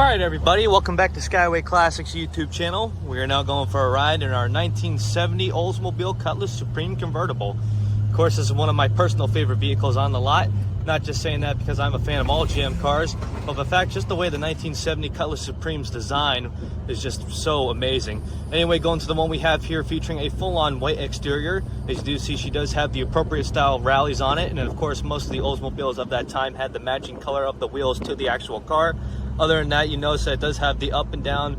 Alright everybody, welcome back to Skyway Classics YouTube channel. We are now going for a ride in our 1970 Oldsmobile Cutlass Supreme Convertible. Of course, this is one of my personal favorite vehicles on the lot. Not just saying that because I'm a fan of all GM cars, but in fact, just the way the 1970 Cutlass Supreme's design is just so amazing. Anyway, going to the one we have here featuring a full-on white exterior. As you do see, she does have the appropriate style rallies on it, and of course, most of the Oldsmobiles of that time had the matching color of the wheels to the actual car. Other than that, you notice that it does have the up and down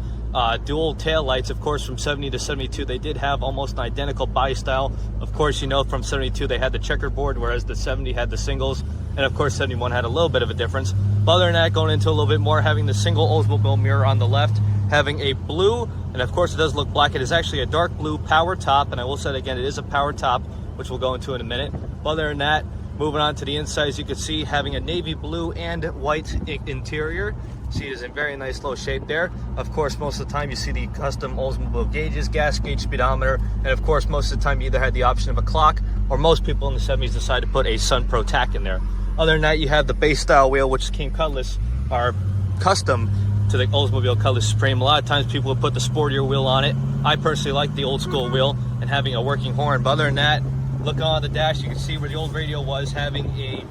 dual tail lights. Of course, from 70 to 72, they did have almost an identical body style. Of course, you know, from 72, they had the checkerboard, whereas the 70 had the singles. And of course, 71 had a little bit of a difference. But other than that, going into a little bit more, having the single Oldsmobile mirror on the left, having a blue, and of course, it does look black. It is actually a dark blue power top. And I will say it again, it is a power top, which we'll go into in a minute. But other than that, moving on to the inside, as you can see, having a navy blue and white interior. See, it is in very nice low shape there. Of course, most of the time you see the custom Oldsmobile gauges, gas gauge, speedometer, and of course, most of the time you either had the option of a clock, or most people in the 70s decided to put a Sun Pro tack in there. Other than that, you have the base style wheel, which King Cutlass are custom to the Oldsmobile Cutlass Supreme. A lot of times people would put the sportier wheel on it. I personally like the old school wheel and having a working horn. But other than that, looking on the dash, you can see where the old radio was, having a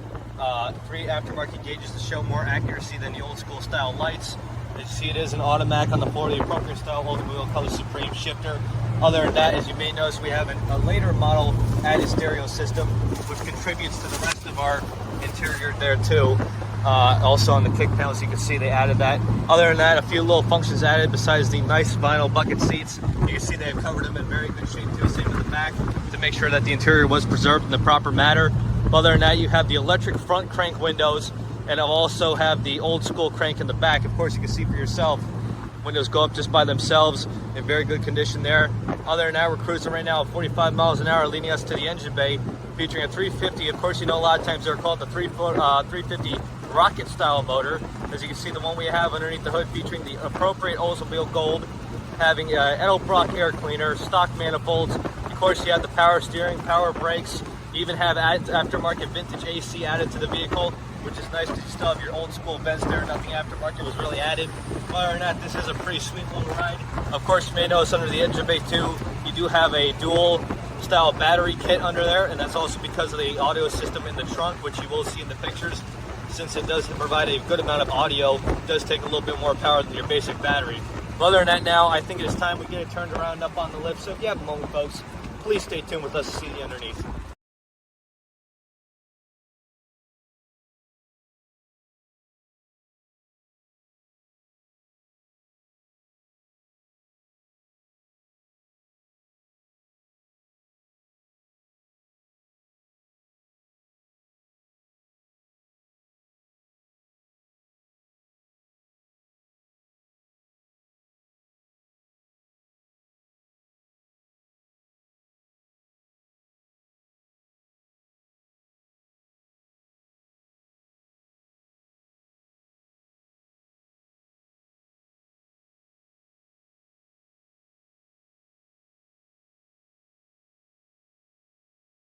3 aftermarket gauges to show more accuracy than the old school style lights. As you see, it is an automatic on the floor, the appropriate style Oldsmobile Cutlass Supreme shifter. Other than that, as you may notice, we have a later model added stereo system, which contributes to the rest of our interior there too. Also on the kick panels, you can see they added that. Other than that, a few little functions added besides the nice vinyl bucket seats. You can see they've covered them in very good shape too, same with the back, to make sure that the interior was preserved in the proper manner. Other than that, you have the electric front crank windows, and I'll also have the old school crank in the back. Of course, you can see for yourself, windows go up just by themselves in very good condition there. Other than that, we're cruising right now at 45 miles an hour, leading us to the engine bay, featuring a 350. Of course, you know, a lot of times they're called the 350 rocket style motor. As you can see, the one we have underneath the hood featuring the appropriate Oldsmobile Gold, having Edelbrock air cleaner, stock manifolds. Of course, you have the power steering, power brakes. You even have aftermarket vintage AC added to the vehicle, which is nice because you still have your old school vents there. Nothing aftermarket was really added. Other than that, this is a pretty sweet little ride. Of course, you may notice under the engine bay too, you do have a dual style battery kit under there, and that's also because of the audio system in the trunk, which you will see in the pictures. Since it does provide a good amount of audio, it does take a little bit more power than your basic battery. But other than that, now I think it is time we get it turned around up on the lift. So if you have a moment, folks, please stay tuned with us to see the underneath.